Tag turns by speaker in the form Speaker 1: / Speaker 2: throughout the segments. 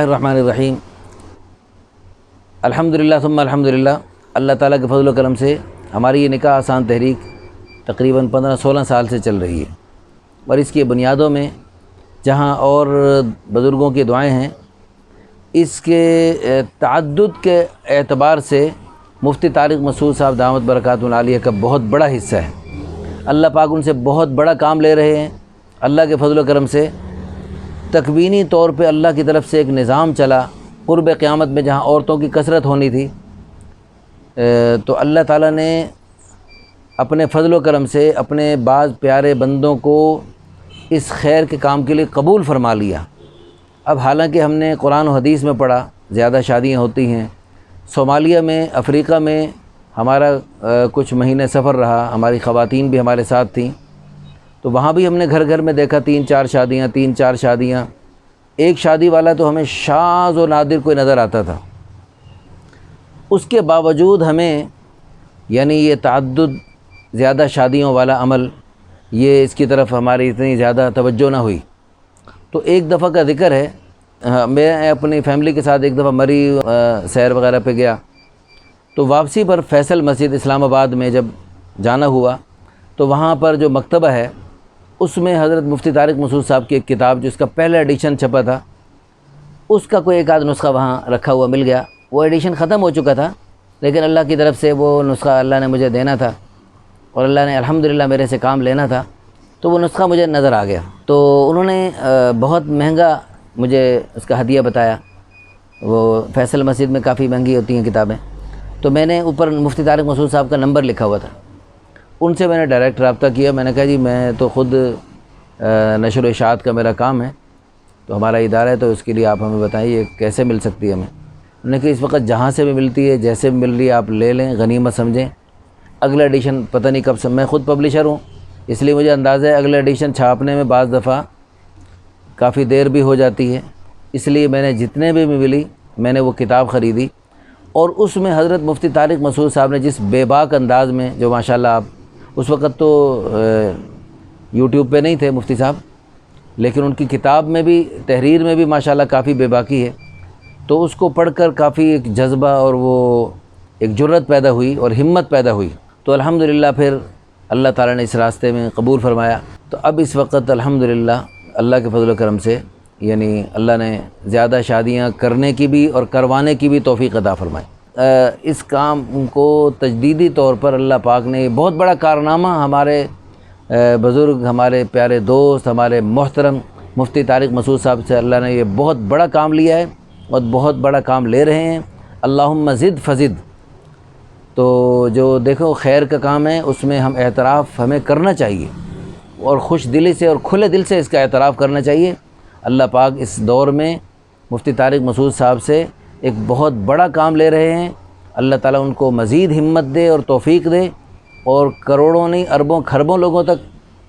Speaker 1: الرحمن الرحیم الحمدللہ ثم الحمدللہ۔ اللہ تعالیٰ کے فضل و کرم سے ہماری یہ نکاح آسان تحریک تقریباً 15-16 سال سے چل رہی ہے، اور اس کی بنیادوں میں جہاں اور بزرگوں کی دعائیں ہیں، اس کے تعدد کے اعتبار سے مفتی طارق مسعود صاحب دامت برکاتہ العالیہ کا بہت بڑا حصہ ہے۔ اللہ پاک ان سے بہت بڑا کام لے رہے ہیں۔ اللہ کے فضل و کرم سے تکوینی طور پہ اللہ کی طرف سے ایک نظام چلا، قرب قیامت میں جہاں عورتوں کی کثرت ہونی تھی، تو اللہ تعالیٰ نے اپنے فضل و کرم سے اپنے بعض پیارے بندوں کو اس خیر کے کام کے لیے قبول فرما لیا۔ اب حالانکہ ہم نے قرآن و حدیث میں پڑھا زیادہ شادیاں ہوتی ہیں، صومالیہ میں، افریقہ میں ہمارا کچھ مہینے سفر رہا، ہماری خواتین بھی ہمارے ساتھ تھیں، تو وہاں بھی ہم نے گھر گھر میں دیکھا 3-4 شادیاں۔ ایک شادی والا تو ہمیں شاذ و نادر کوئی نظر آتا تھا۔ اس کے باوجود ہمیں یعنی یہ تعدد زیادہ شادیوں والا عمل، یہ اس کی طرف ہماری اتنی زیادہ توجہ نہ ہوئی۔ تو ایک دفعہ کا ذکر ہے، میں اپنی فیملی کے ساتھ ایک دفعہ مری سیر وغیرہ پہ گیا، تو واپسی پر فیصل مسجد اسلام آباد میں جب جانا ہوا تو وہاں پر جو مکتبہ ہے اس میں حضرت مفتی طارق مسعود صاحب کی ایک کتاب، جو اس کا پہلا ایڈیشن چھپا تھا، اس کا کوئی ایک آدھ نسخہ وہاں رکھا ہوا مل گیا۔ وہ ایڈیشن ختم ہو چکا تھا، لیکن اللہ کی طرف سے وہ نسخہ اللہ نے مجھے دینا تھا، اور اللہ نے الحمدللہ میرے سے کام لینا تھا، تو وہ نسخہ مجھے نظر آ گیا۔ تو انہوں نے بہت مہنگا مجھے اس کا ہدیہ بتایا۔ وہ فیصل مسجد میں کافی مہنگی ہوتی ہیں کتابیں، تو میں نے اوپر مفتی طارق مسعود صاحب کا نمبر لکھا ہوا تھا، ان سے میں نے ڈائریکٹ رابطہ کیا۔ میں نے کہا جی میں تو خود نشر و اشاعت کا میرا کام ہے، تو ہمارا ادارہ ہے، تو اس کے لیے آپ ہمیں بتائیے کیسے مل سکتی ہے ہمیں۔ انہوں نے کہا اس وقت جہاں سے بھی ملتی ہے، جیسے بھی مل رہی ہے آپ لے لیں، غنیمت سمجھیں۔ اگلا ایڈیشن پتہ نہیں کب سے، میں خود پبلشر ہوں، اس لیے مجھے اندازہ ہے اگلا ایڈیشن چھاپنے میں بعض دفعہ کافی دیر بھی ہو جاتی ہے، اس لیے میں نے جتنے بھی ملی میں نے وہ کتاب خریدی، اور اس میں حضرت مفتی طارق مسعود صاحب نے جس بے باک انداز میں، جو ماشاءاللہ آپ اس وقت تو یوٹیوب پہ نہیں تھے مفتی صاحب، لیکن ان کی کتاب میں بھی، تحریر میں بھی ماشاءاللہ کافی بے باکی ہے، تو اس کو پڑھ کر کافی ایک جذبہ اور وہ ایک جرت پیدا ہوئی اور ہمت پیدا ہوئی۔ تو الحمدللہ پھر اللہ تعالیٰ نے اس راستے میں قبول فرمایا۔ تو اب اس وقت الحمدللہ اللہ کے فضل و کرم سے یعنی اللہ نے زیادہ شادیاں کرنے کی بھی اور کروانے کی بھی توفیق عطا فرمائی۔ اس کام کو تجدیدی طور پر اللہ پاک نے بہت بڑا کارنامہ، ہمارے بزرگ، ہمارے پیارے دوست، ہمارے محترم مفتی طارق مسعود صاحب سے اللہ نے یہ بہت بڑا کام لیا ہے اور بہت بڑا کام لے رہے ہیں۔ اللہم زد فزد۔ تو جو دیکھو خیر کا کام ہے، اس میں ہم اعتراف ہمیں کرنا چاہیے، اور خوش دلی سے اور کھلے دل سے اس کا اعتراف کرنا چاہیے۔ اللہ پاک اس دور میں مفتی طارق مسعود صاحب سے ایک بہت بڑا کام لے رہے ہیں۔ اللہ تعالیٰ ان کو مزید ہمت دے اور توفیق دے، اور کروڑوں نہیں اربوں کھربوں لوگوں تک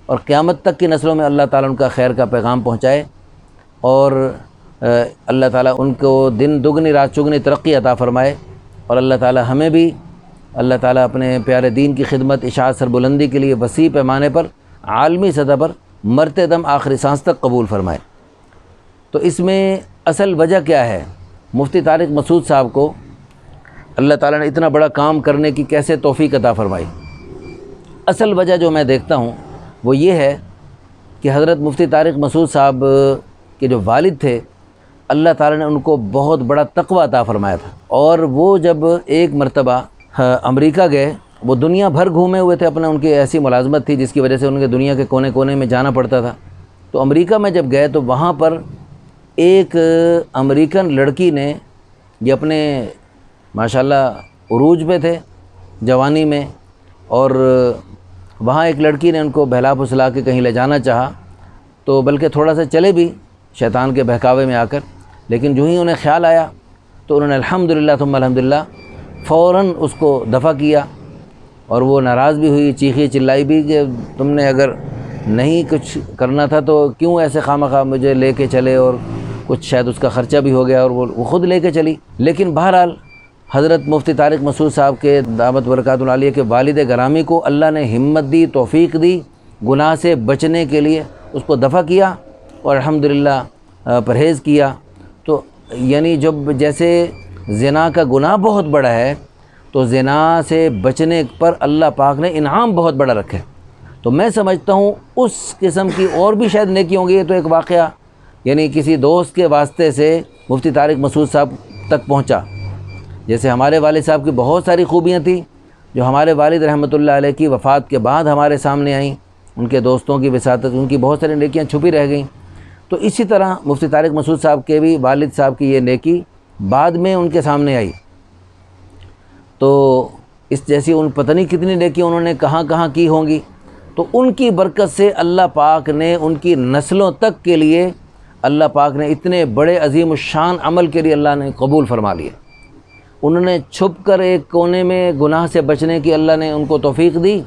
Speaker 1: اور قیامت تک کی نسلوں میں اللہ تعالیٰ ان کا خیر کا پیغام پہنچائے، اور اللہ تعالیٰ ان کو دن دگنی رات چگنی ترقی عطا فرمائے، اور اللہ تعالیٰ ہمیں بھی اللہ تعالیٰ اپنے پیارے دین کی خدمت، اشاعت، سربلندی کے لیے وسیع پیمانے پر، عالمی سطح پر مرتے دم آخری سانس تک قبول فرمائے۔ تو اس میں اصل وجہ کیا ہے؟ مفتی طارق مسعود صاحب کو اللہ تعالیٰ نے اتنا بڑا کام کرنے کی کیسے توفیق عطا فرمائی؟ اصل وجہ جو میں دیکھتا ہوں وہ یہ ہے کہ حضرت مفتی طارق مسعود صاحب کے جو والد تھے، اللہ تعالیٰ نے ان کو بہت بڑا تقویٰ عطا فرمایا تھا، اور وہ جب ایک مرتبہ امریکہ گئے، وہ دنیا بھر گھومے ہوئے تھے، ان کی ایسی ملازمت تھی جس کی وجہ سے ان کے دنیا کے کونے کونے میں جانا پڑتا تھا۔ تو امریکہ میں جب گئے تو وہاں پر ایک امریکن لڑکی نے، یہ اپنے ماشاءاللہ عروج پہ تھے جوانی میں، اور وہاں ایک لڑکی نے ان کو بہلا پھسلا کے کہیں لے جانا چاہا، تو بلکہ تھوڑا سا چلے بھی شیطان کے بہکاوے میں آ کر، لیکن جو ہی انہیں خیال آیا تو انہوں نے الحمدللہ ثم الحمدللہ فوراً اس کو دفع کیا، اور وہ ناراض بھی ہوئی، چیخی چلائی بھی کہ تم نے اگر نہیں کچھ کرنا تھا تو کیوں ایسے خواہ مجھے لے کے چلے، اور کچھ شاید اس کا خرچہ بھی ہو گیا، اور وہ خود لے کے چلی۔ لیکن بہرحال حضرت مفتی طارق مسعود صاحب کے دامت برکاتہ العالیہ کے والد گرامی کو اللہ نے ہمت دی، توفیق دی، گناہ سے بچنے کے لیے اس کو دفع کیا، اور الحمدللہ پرہیز کیا۔ تو یعنی جب جیسے زنا کا گناہ بہت بڑا ہے تو زنا سے بچنے پر اللہ پاک نے انعام بہت بڑا رکھا ہے، تو میں سمجھتا ہوں اس قسم کی اور بھی شاید نیکی ہوں گی۔ یہ تو ایک واقعہ یعنی کسی دوست کے واسطے سے مفتی طارق مسعود صاحب تک پہنچا، جیسے ہمارے والد صاحب کی بہت ساری خوبیاں تھیں جو ہمارے والد رحمۃ اللہ علیہ کی وفات کے بعد ہمارے سامنے آئیں، ان کے دوستوں کی وساطت، ان کی بہت ساری نیکیاں چھپی رہ گئیں۔ تو اسی طرح مفتی طارق مسعود صاحب کے بھی والد صاحب کی یہ نیکی بعد میں ان کے سامنے آئی، تو اس جیسی ان پتہ نہیں کتنی نیکی انہوں نے کہاں کہاں کی ہوں گی، تو ان کی برکت سے اللہ پاک نے ان کی نسلوں تک کے لیے اللہ پاک نے اتنے بڑے عظیم الشان عمل کے لیے اللہ نے قبول فرما لیا۔ انہوں نے چھپ کر ایک کونے میں گناہ سے بچنے کی اللہ نے ان کو توفیق دی،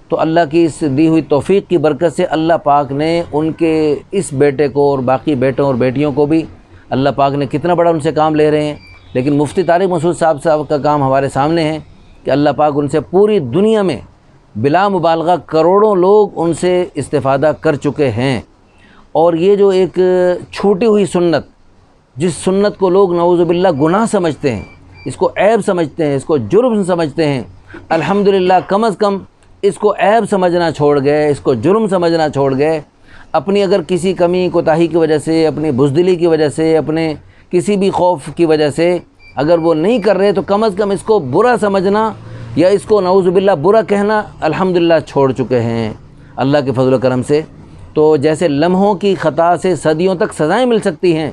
Speaker 1: تو اللہ کی اس دی ہوئی توفیق کی برکت سے اللہ پاک نے ان کے اس بیٹے کو اور باقی بیٹوں اور بیٹیوں کو بھی اللہ پاک نے کتنا بڑا ان سے کام لے رہے ہیں۔ لیکن مفتی طارق مسعود صاحب کا کام ہمارے سامنے ہے کہ اللہ پاک ان سے پوری دنیا میں بلا مبالغہ کروڑوں لوگ ان سے استفادہ کر چکے ہیں، اور یہ جو ایک چھوٹی ہوئی سنت، جس سنت کو لوگ نعوذ باللہ گناہ سمجھتے ہیں، اس کو عیب سمجھتے ہیں، اس کو جرم سمجھتے ہیں، الحمدللہ کم از کم اس کو عیب سمجھنا چھوڑ گئے، اس کو جرم سمجھنا چھوڑ گئے۔ اپنی اگر کسی کمی کوتاہی کی وجہ سے، اپنی بزدلی کی وجہ سے، اپنے کسی بھی خوف کی وجہ سے اگر وہ نہیں کر رہے تو کم از کم اس کو برا سمجھنا یا اس کو نعوذ باللہ برا کہنا الحمدللہ چھوڑ چکے ہیں اللہ کے فضل و کرم سے۔ تو جیسے لمحوں کی خطا سے صدیوں تک سزائیں مل سکتی ہیں،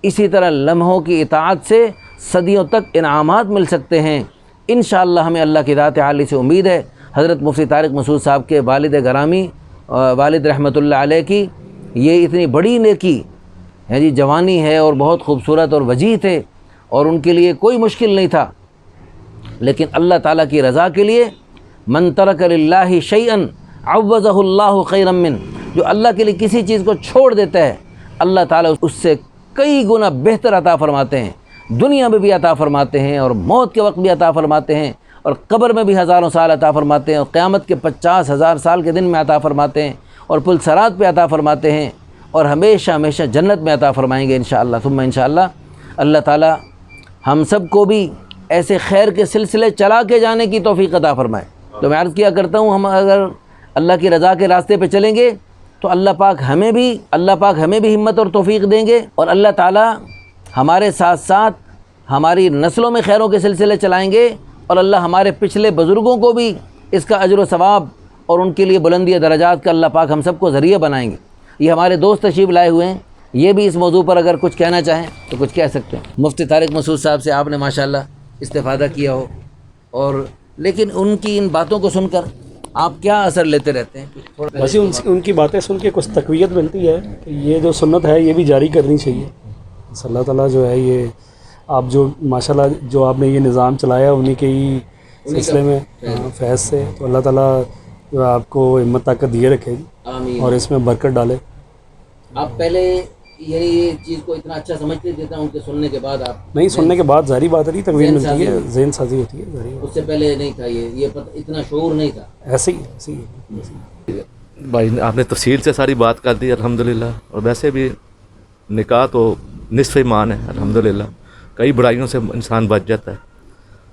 Speaker 1: اسی طرح لمحوں کی اطاعت سے صدیوں تک انعامات مل سکتے ہیں۔ انشاءاللہ ہمیں اللہ کی ذات عالی سے امید ہے، حضرت مفتی طارق مسعود صاحب کے والد گرامی والد رحمۃ اللہ علیہ کی یہ اتنی بڑی نیکی ہے جی، جوانی ہے اور بہت خوبصورت اور وجیح تھے، اور ان کے لیے کوئی مشکل نہیں تھا، لیکن اللہ تعالیٰ کی رضا کے لیے من ترک للہ شیئا عوضہ اللہ خیرا من، جو اللہ کے لیے کسی چیز کو چھوڑ دیتا ہے اللہ تعالیٰ اس سے کئی گنا بہتر عطا فرماتے ہیں، دنیا میں بھی عطا فرماتے ہیں اور موت کے وقت بھی عطا فرماتے ہیں، اور قبر میں بھی ہزاروں سال عطا فرماتے ہیں، اور قیامت کے 50,000 سال کے دن میں عطا فرماتے ہیں، اور پل صراط پہ عطا فرماتے ہیں، اور ہمیشہ ہمیشہ جنت میں عطا فرمائیں گے انشاءاللہ ثم انشاءاللہ۔ اللہ تعالیٰ ہم سب کو بھی ایسے خیر کے سلسلے چلا کے جانے کی توفیق عطا فرمائے۔ تو میں عرض کیا کرتا ہوں، ہم اگر اللہ کی رضا کے راستے پہ چلیں گے تو اللہ پاک ہمیں بھی ہمت اور توفیق دیں گے، اور اللہ تعالیٰ ہمارے ساتھ ساتھ ہماری نسلوں میں خیروں کے سلسلے چلائیں گے، اور اللہ ہمارے پچھلے بزرگوں کو بھی اس کا اجر و ثواب اور ان کے لیے بلندی درجات کا اللہ پاک ہم سب کو ذریعہ بنائیں گے۔ یہ ہمارے دوست تشریف لائے ہوئے ہیں، یہ بھی اس موضوع پر اگر کچھ کہنا چاہیں تو کچھ کہہ سکتے ہیں۔ مفتی طارق مسعود صاحب سے آپ نے ماشاءاللہ استفادہ کیا ہو، اور لیکن ان کی ان باتوں کو سن کر آپ کیا اثر لیتے رہتے ہیں؟
Speaker 2: ویسے ان کی باتیں سن کے کچھ تقویت ملتی ہے کہ یہ جو سنت ہے یہ بھی جاری کرنی چاہیے۔ اللہ تعالیٰ جو ہے یہ آپ جو ماشاءاللہ جو آپ نے یہ نظام چلایا انہی کے ہی سلسلے میں فیض سے، تو اللہ تعالیٰ جو ہے آپ کو ہمت طاقت دیے رکھے
Speaker 1: آمین۔
Speaker 2: اور اس میں برکت ڈالے۔
Speaker 1: آپ پہلے یعنی یہ چیز کو اتنا اچھا سمجھتے تھے ان کے سننے کے بعد؟ آپ
Speaker 2: نہیں، سننے کے بعد ظاہری بات ہے، تقویت ملتی ہے، ذہن سازی ہوتی ہے ظاہری بات۔
Speaker 1: اس سے پہلے نہیں تھا یہ اتنا شعور نہیں تھا؟
Speaker 2: ایسے ہی
Speaker 3: بھائی آپ نے تفصیل سے ساری بات کر دی الحمدللہ، اور ویسے بھی نکاح تو نصف ایمان ہے الحمدللہ، کئی برائیوں سے انسان بچ جاتا ہے۔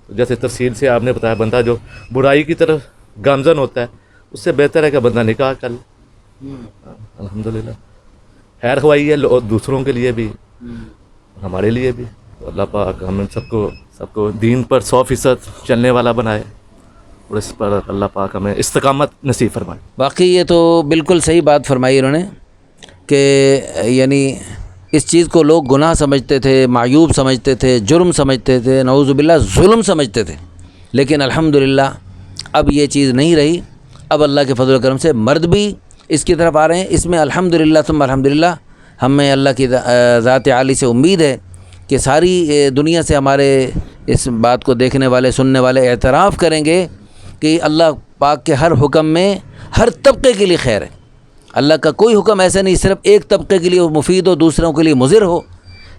Speaker 3: تو جیسے تفصیل سے آپ نے بتایا، بندہ جو برائی کی طرف گامزن ہوتا ہے اس سے بہتر ہے کہ بندہ نکاح کر لے۔ الحمدللہ خیر خواہی ہے دوسروں کے لیے بھی، ہمارے لیے بھی۔ تو اللہ پاک ہم سب کو دین پر 100% چلنے والا بنائے، اور اس پر اللہ پاک ہمیں استقامت نصیب فرمائے۔
Speaker 1: واقعی یہ تو بالکل صحیح بات فرمائی انہوں نے کہ یعنی اس چیز کو لوگ گناہ سمجھتے تھے، معیوب سمجھتے تھے، جرم سمجھتے تھے، نعوذ باللہ ظلم سمجھتے تھے، لیکن الحمدللہ اب یہ چیز نہیں رہی۔ اب اللہ کے فضل و کرم سے مرد بھی اس کی طرف آ رہے ہیں۔ اس میں الحمدللہ ثم الحمدللہ ہمیں اللہ کی ذات عالی سے امید ہے کہ ساری دنیا سے ہمارے اس بات کو دیکھنے والے سننے والے اعتراف کریں گے کہ اللہ پاک کے ہر حکم میں ہر طبقے کے لیے خیر ہے۔ اللہ کا کوئی حکم ایسا نہیں صرف ایک طبقے کے لیے مفید ہو، دوسروں کے لیے مضر ہو۔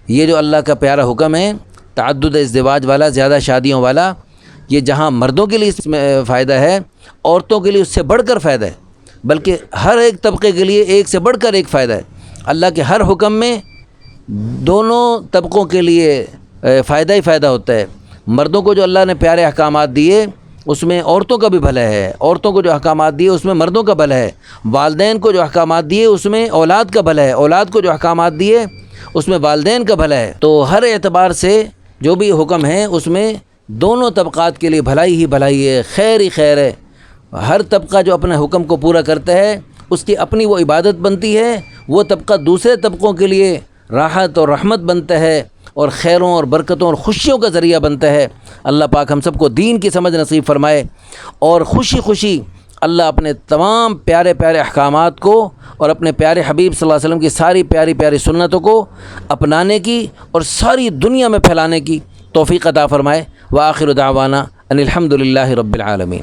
Speaker 1: یہ جو اللہ کا پیارا حکم ہے تعدد ازدواج والا، زیادہ شادیوں والا، یہ جہاں مردوں کے لیے اس میں فائدہ ہے، عورتوں کے لیے اس سے بڑھ کر فائدہ ہے، بلکہ ہر ایک طبقے کے لیے ایک سے بڑھ کر ایک فائدہ ہے۔ اللہ کے ہر حکم میں دونوں طبقوں کے لیے فائدہ ہی فائدہ ہوتا ہے۔ مردوں کو جو اللہ نے پیارے احکامات دیے اس میں عورتوں کا بھی بھلا ہے، عورتوں کو جو احکامات دیے اس میں مردوں کا بھلا ہے، والدین کو جو احکامات دیے اس میں اولاد کا بھلا ہے، اولاد کو جو احکامات دیے اس میں والدین کا بھلا ہے۔ تو ہر اعتبار سے جو بھی حکم ہے اس میں دونوں طبقات کے لیے بھلائی ہی بھلائی ہے، خیر ہی خیر ہے۔ ہر طبقہ جو اپنے حکم کو پورا کرتا ہے اس کی اپنی وہ عبادت بنتی ہے، وہ طبقہ دوسرے طبقوں کے لیے راحت اور رحمت بنتا ہے اور خیروں اور برکتوں اور خوشیوں کا ذریعہ بنتا ہے۔ اللہ پاک ہم سب کو دین کی سمجھ نصیب فرمائے اور خوشی خوشی اللہ اپنے تمام پیارے پیارے احکامات کو اور اپنے پیارے حبیب صلی اللہ علیہ وسلم کی ساری پیاری پیاری سنتوں کو اپنانے کی اور ساری دنیا میں پھیلانے کی توفیق عطا فرمائے۔ وآخر دعوانا ان الحمد للہ رب العالمین۔